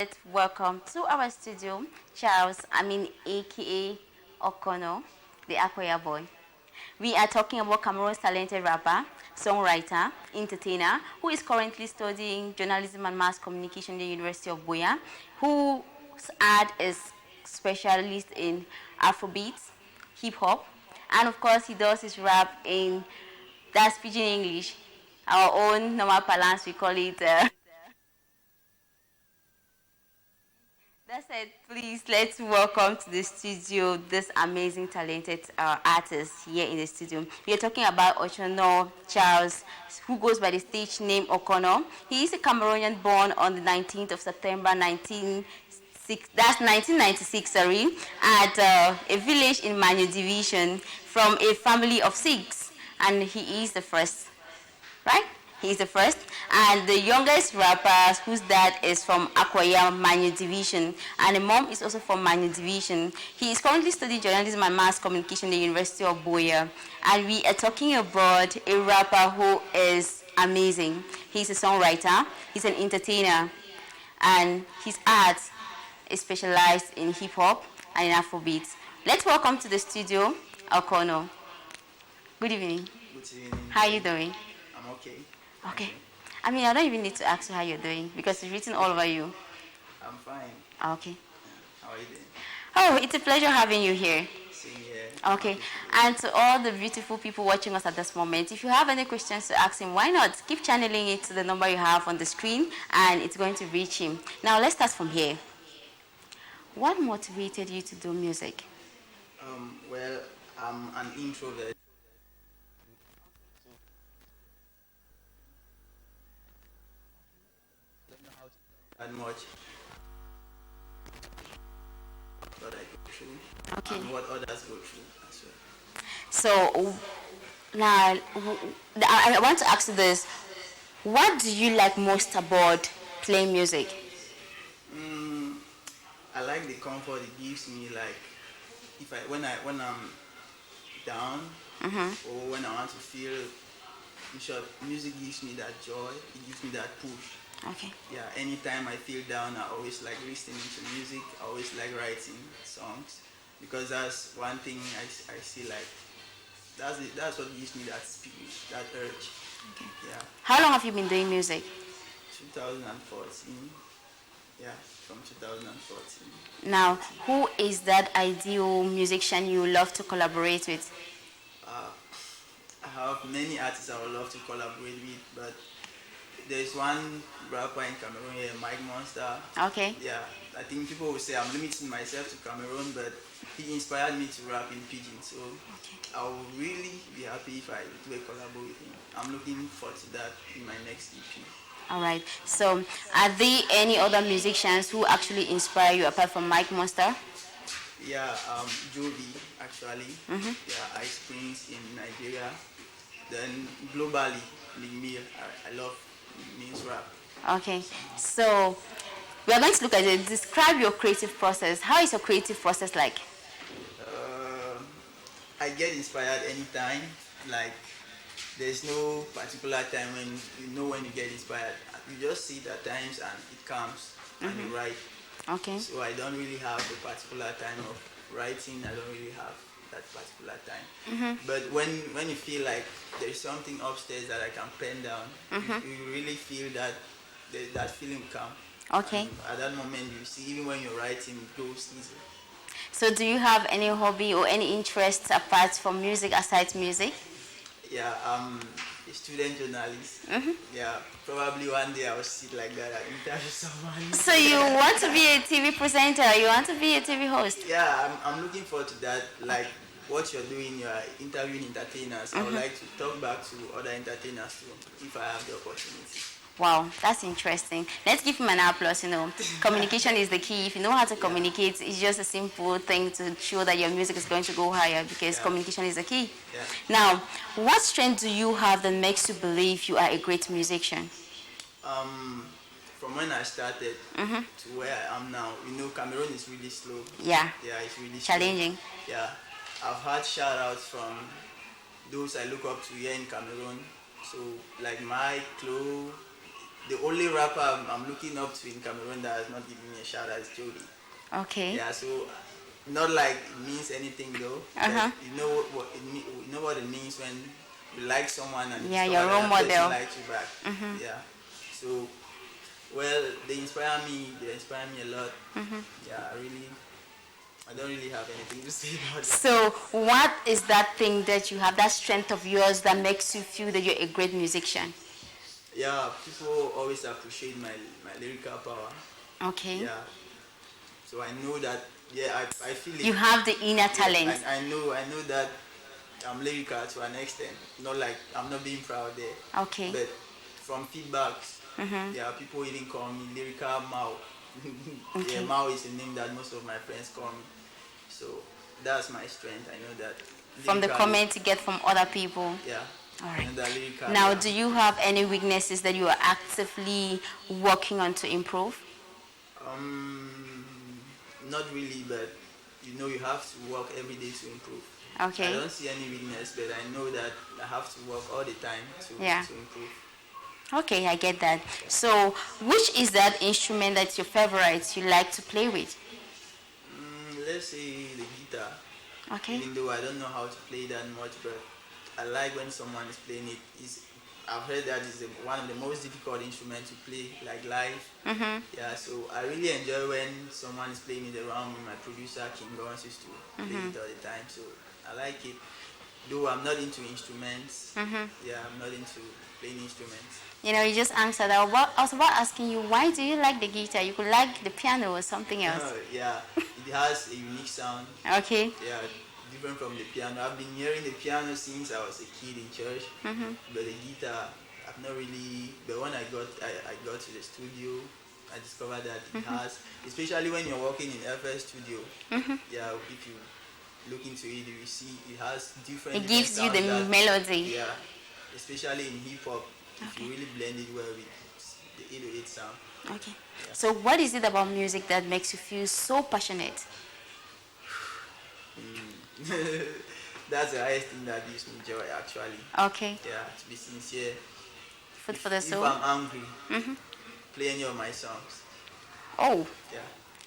Let's welcome to our studio a.k.a Okunol, the Akwaya boy. We are talking about Cameroon's talented rapper, songwriter, entertainer, who is currently studying journalism and mass communication at the University of Buea, whose art is specialist in Afrobeats, hip hop, and of course he does his rap in that's pidgin English. Our own normal parlance, we call it. That said, please let's welcome to the studio this amazing, talented artist here in the studio. We are talking about Okunol Charles, who goes by the stage name Okunol. He is a Cameroonian born on the 19th of September 1996, sorry, at a village in Berinyu division from a family of 6, and he is the first, right? He's the first and the youngest rapper whose dad is from Akwaya Berinyu division and the mom is also from Berinyu division. He is currently studying journalism and mass communication at the University of Buea, and we are talking about a rapper who is amazing. He's a songwriter, he's an entertainer, and his art is specialized in hip hop and in Afrobeats. Let's welcome to the studio Okunol. Good evening. Good evening. How are you doing? I'm okay. Okay. I mean, I don't even need to ask you how you're doing because it's written all over you. I'm fine. Okay. Yeah. How are you doing? Oh, it's a pleasure having you here. Same here. Okay. And to all the beautiful people watching us at this moment, if you have any questions to ask him, why not keep channeling it to the number you have on the screen and it's going to reach him. Now, let's start from here. What motivated you to do music? Well, I'm an introvert. That much what I go through Okay. and what others go through as well. So, now, I want to ask you this. What do you like most about playing music? I like the comfort it gives me. Like if I when I'm down or when I want to feel. In short, music gives me that joy. It gives me that push. Okay. Yeah, anytime I feel down, I always like listening to music. I always like writing songs because that's one thing I see like that's what gives me that spirit, that urge. Okay. Yeah, How long have you been doing music? 2014. Yeah, from 2014. Now, who is that ideal musician you love to collaborate with? I have many artists I would love to collaborate with, but there's one rapper in Cameroon here, Mike Monster. Okay. Yeah, I think people will say I'm limiting myself to Cameroon, but he inspired me to rap in pidgin. So I will really be happy if I do a collab with him. I'm looking forward to that in my next EP. All right. So, are there any other musicians who actually inspire you apart from Mike Monster? Yeah, Jovi actually. Yeah, Ice Prince in Nigeria. Then globally, Lil I love Lil rap. Okay. So, we are going to look at it. Describe your creative process. How is your creative process like? I get inspired anytime. Like, there's no particular time when you know when you get inspired. You just see it at times and it comes and you write. Okay. So I don't really have a particular time of writing. I don't really have that particular time. But when you feel like there's something upstairs that I can pen down, you really feel that that feeling come. Okay. And at that moment, you see, even when you're writing, it goes easy. So, do you have any hobby or any interests apart from music, aside music? Yeah, I'm a student journalist. Yeah, probably one day I'll sit like that and interview someone. So, you want to be a TV presenter? You want to be a TV host? Yeah, I'm looking forward to that. Like what you're doing, you're interviewing entertainers. I would like to talk back to other entertainers too, if I have the opportunity. Wow, that's interesting. Let's give him an applause, Communication is the key. If you know how to communicate, it's just a simple thing to show that your music is going to go higher because communication is the key. Yeah. Now, what strength do you have that makes you believe you are a great musician? From when I started to where I am now, Cameroon is really slow. Yeah. Yeah, it's really Challenging. Slow. Yeah. I've had shout outs from those I look up to here in Cameroon. So, like Mike, Chloe, the only rapper I'm looking up to in Cameroon that has not given me a shout out is Jody. Okay. Yeah, so not like it means anything though. Uh-huh. You know you know what it means when you like someone and Yeah, you your role that model. person likes you back. Yeah. So well, they inspire me. They inspire me a lot. Yeah, I don't really have anything to say about it. So, what is that thing that you have, that strength of yours that makes you feel that you're a great musician? Yeah, people always appreciate my lyrical power. Okay. Yeah. So I know that. Yeah, I feel it. You have the inner talent. I know that I'm lyrical to an extent. Not like I'm not being proud there. Okay. But from feedbacks, yeah, people even call me lyrical Mao. Okay. Yeah, Mao is a name that most of my friends call me. So that's my strength. I know that. From the comments you get from other people. Yeah. All right. Lyrical, now, yeah. do you have any weaknesses that you are actively working on to improve? Not really, but you know you have to work every day to improve. Okay. I don't see any weakness, but I know that I have to work all the time to improve. Okay, I get that. So, which is that instrument that's your favorite you like to play with? Let's say the guitar. Okay. Even though I don't know how to play that much, but I like when someone is playing it. I've heard that is one of the most difficult instruments to play, like live. Yeah, so I really enjoy when someone is playing it around me. My producer, King Gons, used to play it all the time, so I like it. Though I'm not into instruments. Yeah, I'm not into playing instruments. You know, you just answered. I was about asking you, why do you like the guitar? You could like the piano or something else. Yeah, it has a unique sound. Okay. Yeah, different from the piano. I've been hearing the piano since I was a kid in church, but the guitar, I've not really. But when I got to the studio, I discovered that it has, especially when you're working in FS Studio. Yeah, if you look into it, you see it has different. It gives you the melody. Yeah, especially in hip hop, if you really blend it well with the 808 sound. Okay. Yeah. So, what is it about music that makes you feel so passionate? That's the highest thing that gives me joy, actually. Okay. Yeah, to be sincere. Food for the soul. If I'm angry, play any of my songs. Oh. Yeah.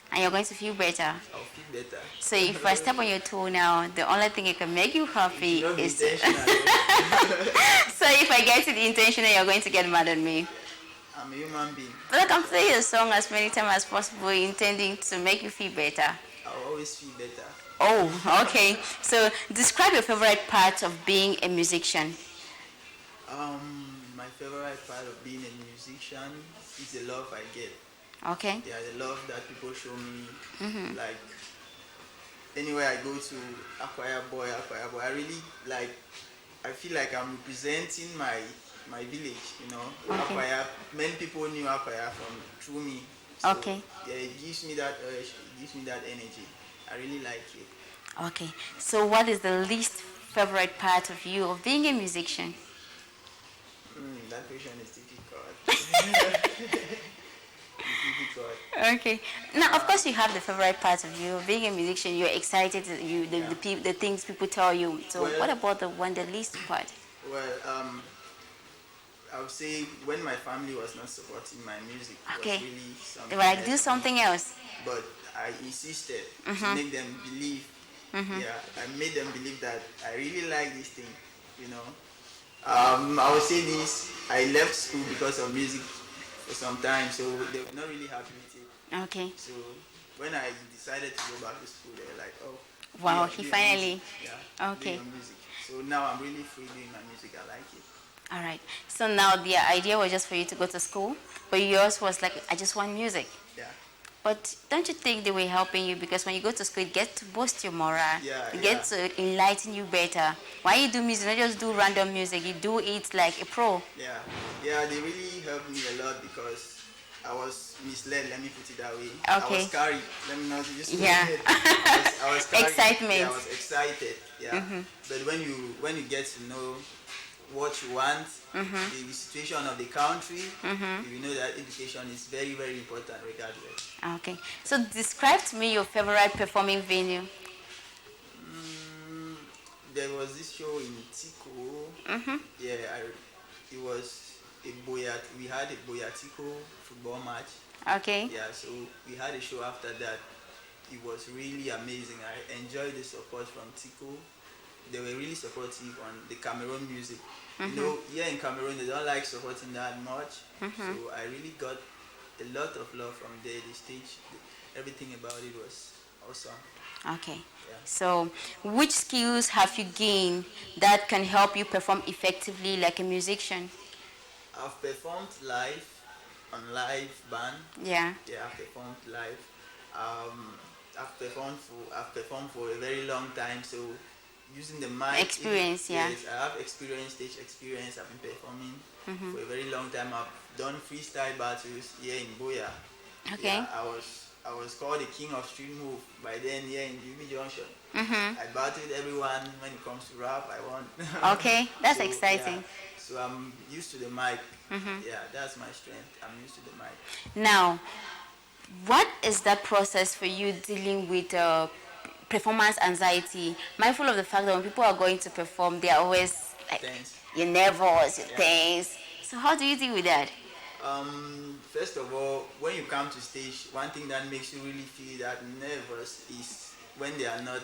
And you're going to feel better. I'll feel better. So if I step on your toe now, the only thing that can make you happy is. So if I get it intentional, you're going to get mad at me. I'm a human being. But I can play the song as many times as possible, intending to make you feel better. I'll always feel better. Oh, okay. So describe your favorite part of being a musician. My favorite part of being a musician is the love I get. Okay. Yeah, the love that people show me. Like anywhere I go to, Akwaya boy. I really like. I feel like I'm representing my village. You know, Akwaya. Many people knew Akwaya through me. So, okay. Yeah, it gives me that urge. It gives me that energy. I really like it. Okay. So what is the least favorite part of you of being a musician? That question is difficult. Okay. Now, of course, you have the favorite part of you. Being a musician, you're excited. The things people tell you. So, what about the least part? Well, I would say when my family was not supporting my music, okay, was really something. They were like, do something else. But I insisted to make them believe. Yeah, I made them believe that I really like this thing. You know, I would say this. I left school because of music for some time, so they were not really happy with it. Okay. So when I decided to go back to school, they were like, oh. Wow, he finally. Yeah. Okay. Music. So now I'm really free doing my music. I like it. All right. So now the idea was just for you to go to school, but yours was like, I just want music. Yeah. But don't you think they were helping you? Because when you go to school, it gets to boost your morale. Yeah, it gets to enlighten you better. Why you do music? Not just do random music. You do it like a pro. Yeah. Yeah, they really helped me a lot because I was misled, let me put it that way. Okay. I was carried. Let me not just I was carried. Excitement. Yeah, I was excited. Yeah. But when you get to know what you want, the situation of the country, you know that education is very, very important regardless. Okay. So describe to me your favorite performing venue. There was this show in Tico. Yeah, it we had a Boyatico football match. Okay. Yeah, so we had a show after that. It was really amazing. I enjoyed the support from Tico. They were really supportive on the Cameroon music. You know, here in Cameroon, they don't like supporting that much. So I really got a lot of love from there. The stage, everything about it was awesome. Okay. Yeah. So, which skills have you gained that can help you perform effectively like a musician? I've performed live on live band. Yeah. Yeah, I've performed live. I've performed for a very long time. So using the mic. Experience, yeah. Yes, I have experience, stage experience. I've been performing for a very long time. I've done freestyle battles here in Boya. Okay. Yeah, I was called the king of street move by then here in Jimmy Junction. I battled everyone when it comes to rap. I won. Okay, that's So, exciting. yeah, so I'm used to the mic. Yeah, that's my strength. I'm used to the mic. Now, what is that process for you dealing with performance anxiety? Mindful of the fact that when people are going to perform, they are always like, Thanks. you're nervous, you're tense. So how do you deal with that? First of all, when you come to stage, one thing that makes you really feel that nervous is when they are not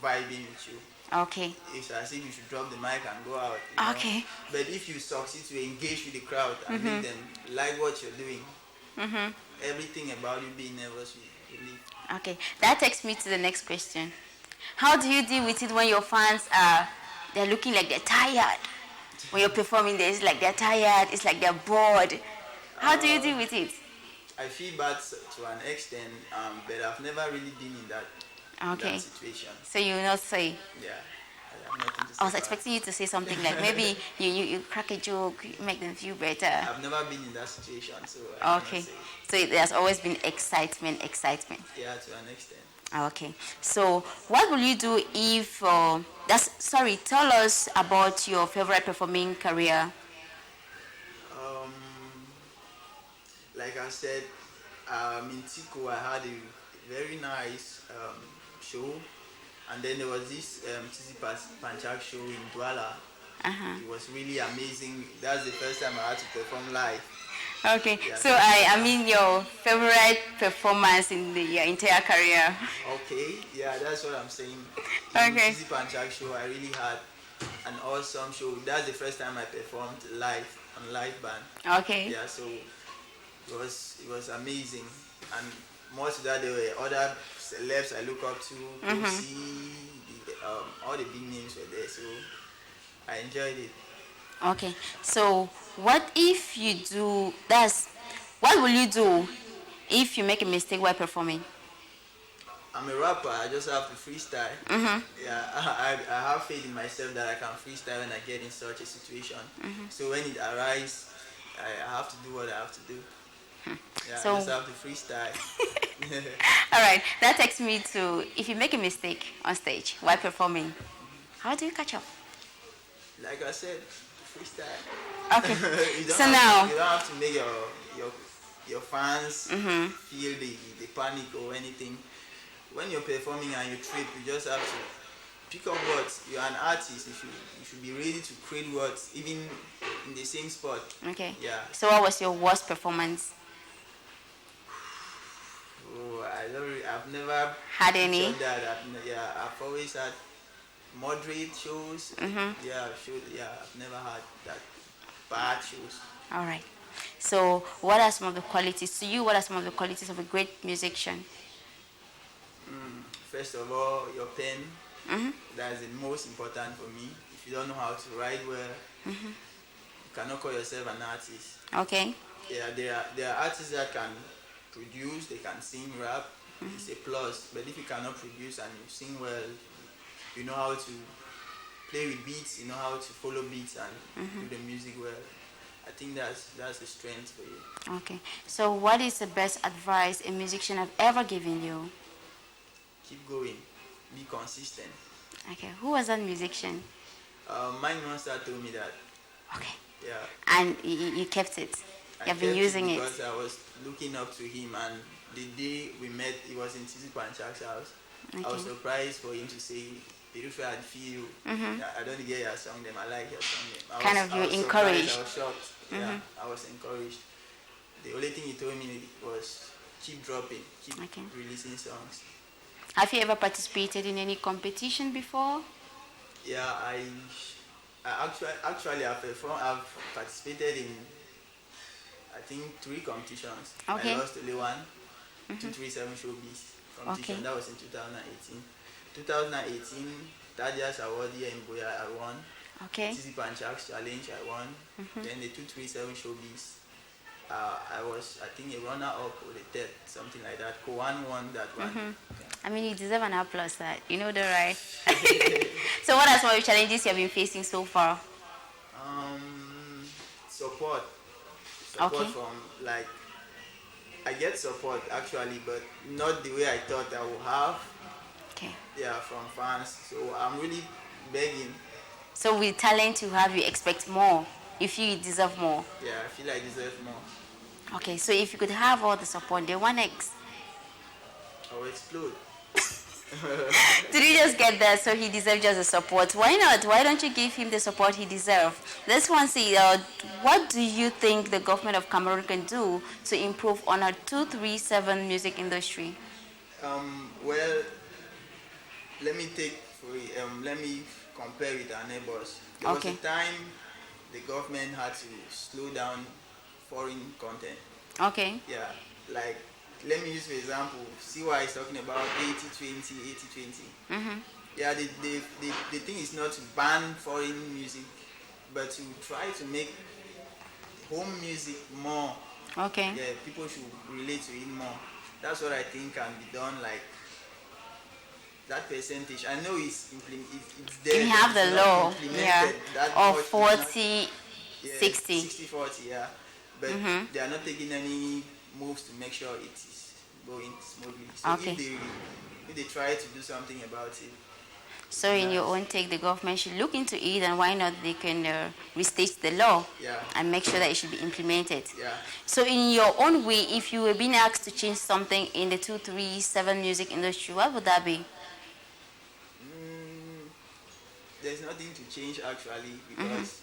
vibing with you. Okay. It's as if you should drop the mic and go out. You know? Okay. But if you succeed to engage with the crowd and make them like what you're doing, everything about you being nervous will leave. Okay. That takes me to the next question. How do you deal with it when your fans are they're looking like they're tired? When you're performing, it's like they're tired. It's like they're bored. How do you deal with it? I feel bad to an extent, but I've never really been in that situation. So you will not say. Yeah, I have nothing to say. I was expecting you to say something like maybe you crack a joke, you make them feel better. I've never been in that situation, so I Okay. cannot say. So there's always been excitement. Yeah, to an extent. Okay. So what will you do if tell us about your favorite performing career. Like I said, in Tico I had a very nice show, and then there was this Tizi Panchak show in Douala. It was really amazing. That's the first time I had to perform live. Okay, Yeah, so I mean your favorite performance in your entire career. Okay, yeah, that's what I'm saying. Okay. In Tizi Panchak show, I really had an awesome show. That's the first time I performed live on live band. Okay. Yeah, so it was amazing, and more to that, there were other celebs I look up to see all the big names were there, so I enjoyed it. Okay, so what if you do what will you do if you make a mistake while performing? I'm a rapper, I just have to freestyle. Yeah, I have faith in myself that I can freestyle when I get in such a situation. So when it arises, I have to do what I have to do. Yeah, So- I just have to freestyle. All right, that takes me to if you make a mistake on stage while performing, how do you catch up? Like I said, freestyle. Okay, You don't so have now, to, you don't have to make your fans feel the panic or anything. When you're performing and you trip, you just have to pick up words. You're an artist. You should be ready to create words, even in the same spot. okay. Yeah. So what was your worst performance? Oh, I've never Had any? done that. I've always had moderate shows. Yeah, I've never had that bad shows. All right. So what are some of the qualities to you? What are some of the qualities of a great musician? First of all, your pen. That's the most important for me. If you don't know how to write well, you cannot call yourself an artist. Okay. Yeah, there are artists that can produce, they can sing, rap. It's a plus. But if you cannot produce and you sing well, you know how to play with beats, you know how to follow beats and do the music well. I think that's the strength for you. Okay. So what is the best advice a musician have ever given you? Keep going, be consistent. Okay. Who was that musician? My monster told me that. Okay. Yeah. And you kept it. I You've been kept using it. because I was looking up to him, and the day we met, it was in Tizi Panchak's house. I was Okay. surprised for him to say, "Beautiful, I feel." Yeah, I don't get your song them. I like your song them. Kind of I you was encouraged. surprised, I was shocked. Yeah, I was encouraged. The only thing he told me was keep dropping, keep releasing songs. Have you ever participated in any competition before? Yeah, I actually I've participated in I think 3 competitions. Okay. I lost only one. 237 Showbiz competition. That was in 2018. 2018, that year's award here in Boya, I won. Okay. TC Panchak's challenge, I won. Then the 237 Showbiz, I was, I think, a runner-up or the third, something like that. Kowan won that one. I mean, you deserve an applause that, you know, the right. So what are some of the challenges you have been facing so far? Support Okay. from, like, I get support actually, but not the way I thought I would have. Okay. Yeah, from fans. So I'm really begging. So with talent you have, you expect more. You feel you deserve more. Yeah, I feel I deserve more. Okay, so if you could have all the support, then what next? I will explode. Did he just get that? So he deserves just the support. Why not? Why don't you give him the support he deserves? Let's one see. What do you think the government of Cameroon can do to improve on our 237 music industry? Well, let me let me compare with our neighbors. There was a time the government had to slow down foreign content. Okay. Yeah, like, let me use for example, CY is talking about 80-20, 80-20. Yeah, the thing is not to ban foreign music, but to try to make home music more. Okay. Yeah, people should relate to it more. That's what I think can be done, like, that percentage. I know it's there. You have the law, yeah, of 40, 60. 60-40, yeah. But they are not taking any moves to make sure it is going smoothly. So if they try to do something about it. So in your own take, the government should look into it, and why not they can restate the law and make sure that it should be implemented. Yeah. So in your own way, if you were being asked to change something in the 237 music industry, what would that be? There's nothing to change actually, because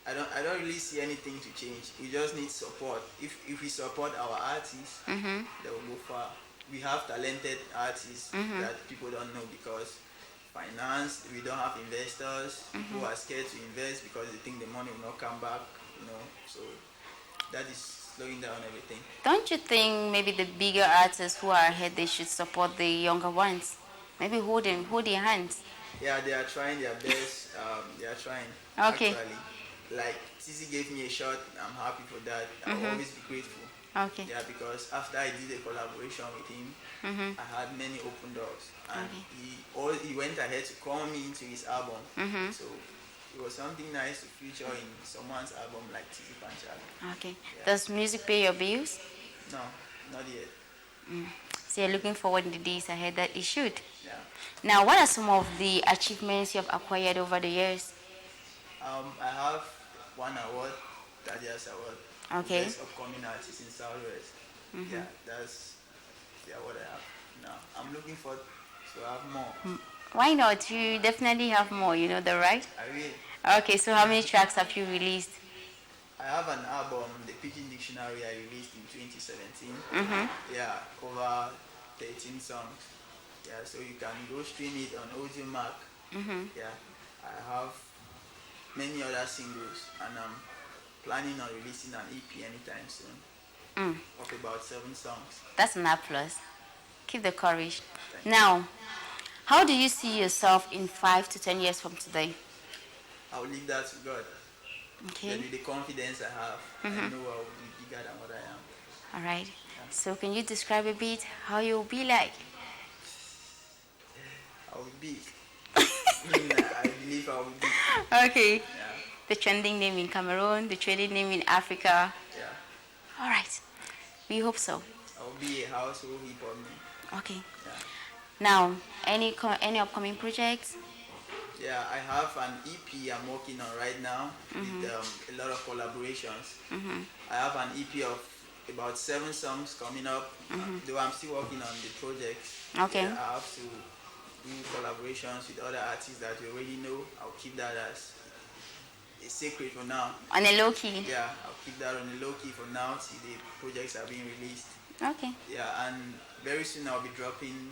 I don't really see anything to change. We just need support. If we support our artists, they will go far. We have talented artists that people don't know because finance, we don't have investors. People are scared to invest because they think the money will not come back, you know. So that is slowing down everything. Don't you think maybe the bigger artists who are ahead, they should support the younger ones? Maybe hold their hands. Yeah, they are trying their best. They are trying. Okay. Actually, like, TC gave me a shot. I'm happy for that. I'll always be grateful. Okay. Yeah, because after I did a collaboration with him, I had many open doors, and he went ahead to call me into his album. So it was something nice to feature in someone's album like TC Panchak. Okay. Yeah. Does music pay your bills? No, not yet. So you're looking forward in the days ahead that it should. Yeah. Now, what are some of the achievements you have acquired over the years? I have one award, that year's award. Okay. Best upcoming artist in Southwest. Yeah, that's the award I have now. I'm looking forward to have more. Why not? You definitely have more, you know the right? I will. Okay, so how many tracks have you released? I have an album, The Pidgin Dictionary, I released in 2017. Yeah, over 13 songs. Yeah, so you can go stream it on Audio Mac. Yeah, I have many other singles, and I'm planning on releasing an EP anytime soon of about 7 songs. That's an applause. Keep the courage. Now, how do you see yourself in 5 to 10 years from today? I'll leave that to God. Okay. Then with the confidence I have, I know I'll be bigger than what I am. All right. Yeah. So can you describe a bit how you'll be like? I will be. I believe I will be. Okay. Yeah. The trending name in Cameroon, the trending name in Africa. Yeah. All right. We hope so. I will be a household hip-hop name. Okay. Yeah. Now, any upcoming projects? Yeah, I have an EP I'm working on right now with a lot of collaborations. I have an EP of about 7 songs coming up, though I'm still working on the project. Okay. Yeah, I have to do collaborations with other artists that you already know. I'll keep that as a secret for now. On a low key. Yeah, I'll keep that on a low key for now till the projects are being released. Okay. Yeah, and very soon I'll be dropping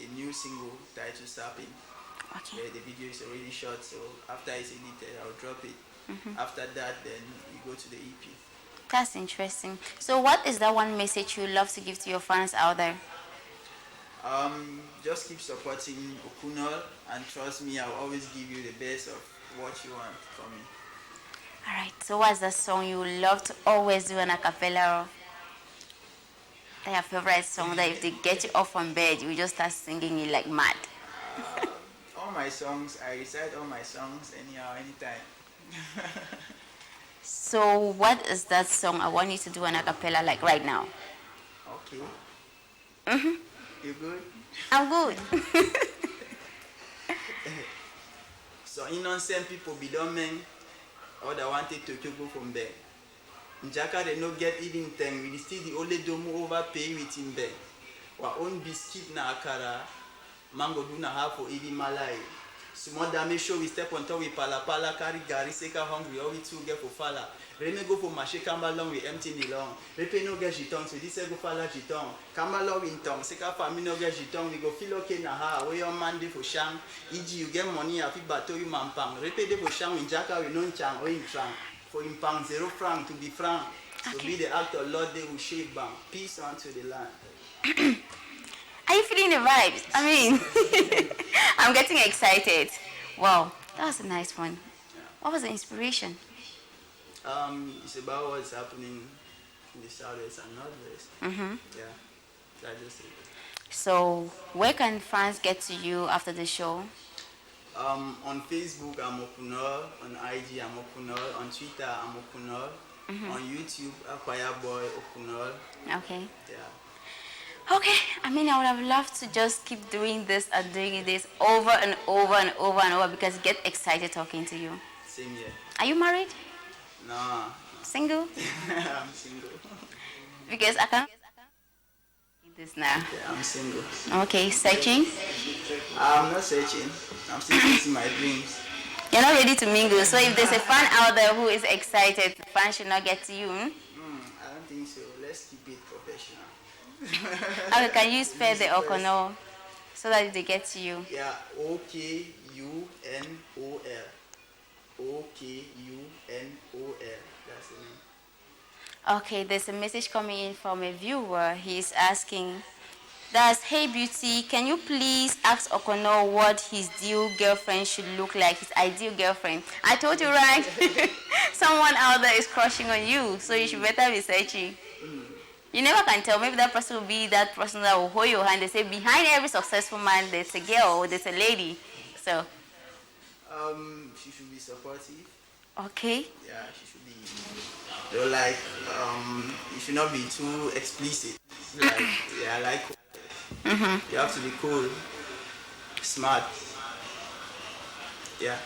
a new single titled Sapping. Okay. The video is already shot, so after it's edited, I'll drop it. After that, then we go to the EP. That's interesting. So what is that one message you love to give to your fans out there? Just keep supporting Okunol, and trust me, I'll always give you the best of what you want from me. Alright, so what's the song you love to always do an a cappella of? Like your favorite song that if they get you off from bed, you just start singing it like mad. All my songs, I recite all my songs anyhow, anytime. So what is that song I want you to do an a cappella like right now? Okay. You good? I'm good. So innocent people be done men, or they wanted to go from there. Njaka they no get even thing, we still the only domo overpay with him there. Our own biscuit na akara, mango do na have for even malai. Small damage show we step on top with pala carry gari seka hungry or we two get for fala. Reme go for mache kamba long we empty the long. Repe no get jiton so this go fala jiton. Kamba long in tongue seka family no get jiton we go feel okay na ha. Where your man de for sham. Iji you get money afi bato you mampang. Repe de for sham in jaka we non chang or in trang. For impang 0 franc to be franc. So be the actor Lord they will shake bang. Peace unto the land. Are you feeling the vibes? I mean, I'm getting excited. Wow, that was a nice one. What was the inspiration? It's about what's happening in the southwest and northwest. Yeah, that's just it. So, where can fans get to you after the show? On Facebook, I'm Okunol. On IG, I'm Okunol. On Twitter, I'm Okunol. On YouTube, Akwaya Boy Okunol. Okay. Yeah. Okay, I mean, I would have loved to just keep doing this and doing this over and over and over and over because I get excited talking to you. Same here. Are you married? No. Single? I'm single. Because I can't do this now. Yeah, I'm single. Okay, searching? I'm not searching. I'm still chasing my dreams. You're not ready to mingle, so if there's a fan out there who is excited, the fan should not get to you. I don't think so. Let's keep it professional. Okay, can you spell the Okunol so that they get to you? Yeah, Okunol. Okunol. That's the name. Okay, there's a message coming in from a viewer. He's asking, hey beauty, can you please ask Okunol what his ideal girlfriend should look like, his ideal girlfriend? I told you, right? Someone out there is crushing on you, so you should better be searching. You never can tell. Maybe that person will be that person that will hold your hand. They say behind every successful man, there's a girl or there's a lady. So. She should be supportive. Okay. Yeah, she should be. Though, like, you should not be too explicit. Like, yeah, like. You have to be cool, smart. Yeah.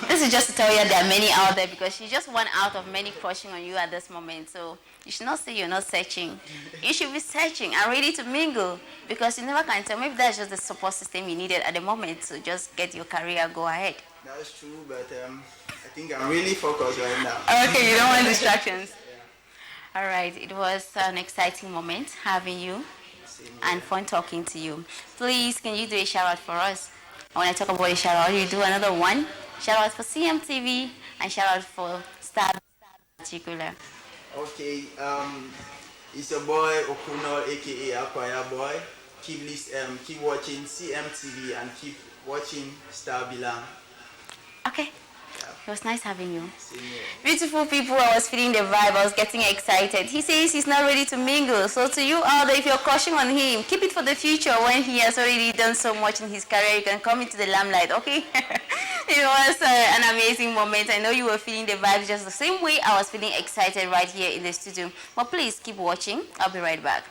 This is just to tell you there are many out there because she's just one out of many crushing on you at this moment. So you should not say you're not searching. You should be searching and ready to mingle because you never can tell. Maybe that's just the support system you needed at the moment. So just get your career, go ahead. That's true, but I think I'm really focused right now. Okay, you don't want distractions. Yeah. All right, it was an exciting moment having you and fun talking to you. Please, can you do a shout out for us? When I talk about a shout out, you do another one. Shout out for CMTV and shout out for StarBilang in particular. Okay, it's your boy Okunol a.k.a Akwaya boy. Keep watching CMTV and keep watching StarBilang. Okay. It was nice having you. Same Beautiful people, I was feeling the vibe, I was getting excited. He says he's not ready to mingle. So to you out there, if you're crushing on him, keep it for the future when he has already done so much in his career. You can come into the limelight, okay? It was an amazing moment. I know you were feeling the vibes just the same way I was feeling excited right here in the studio. But please keep watching. I'll be right back.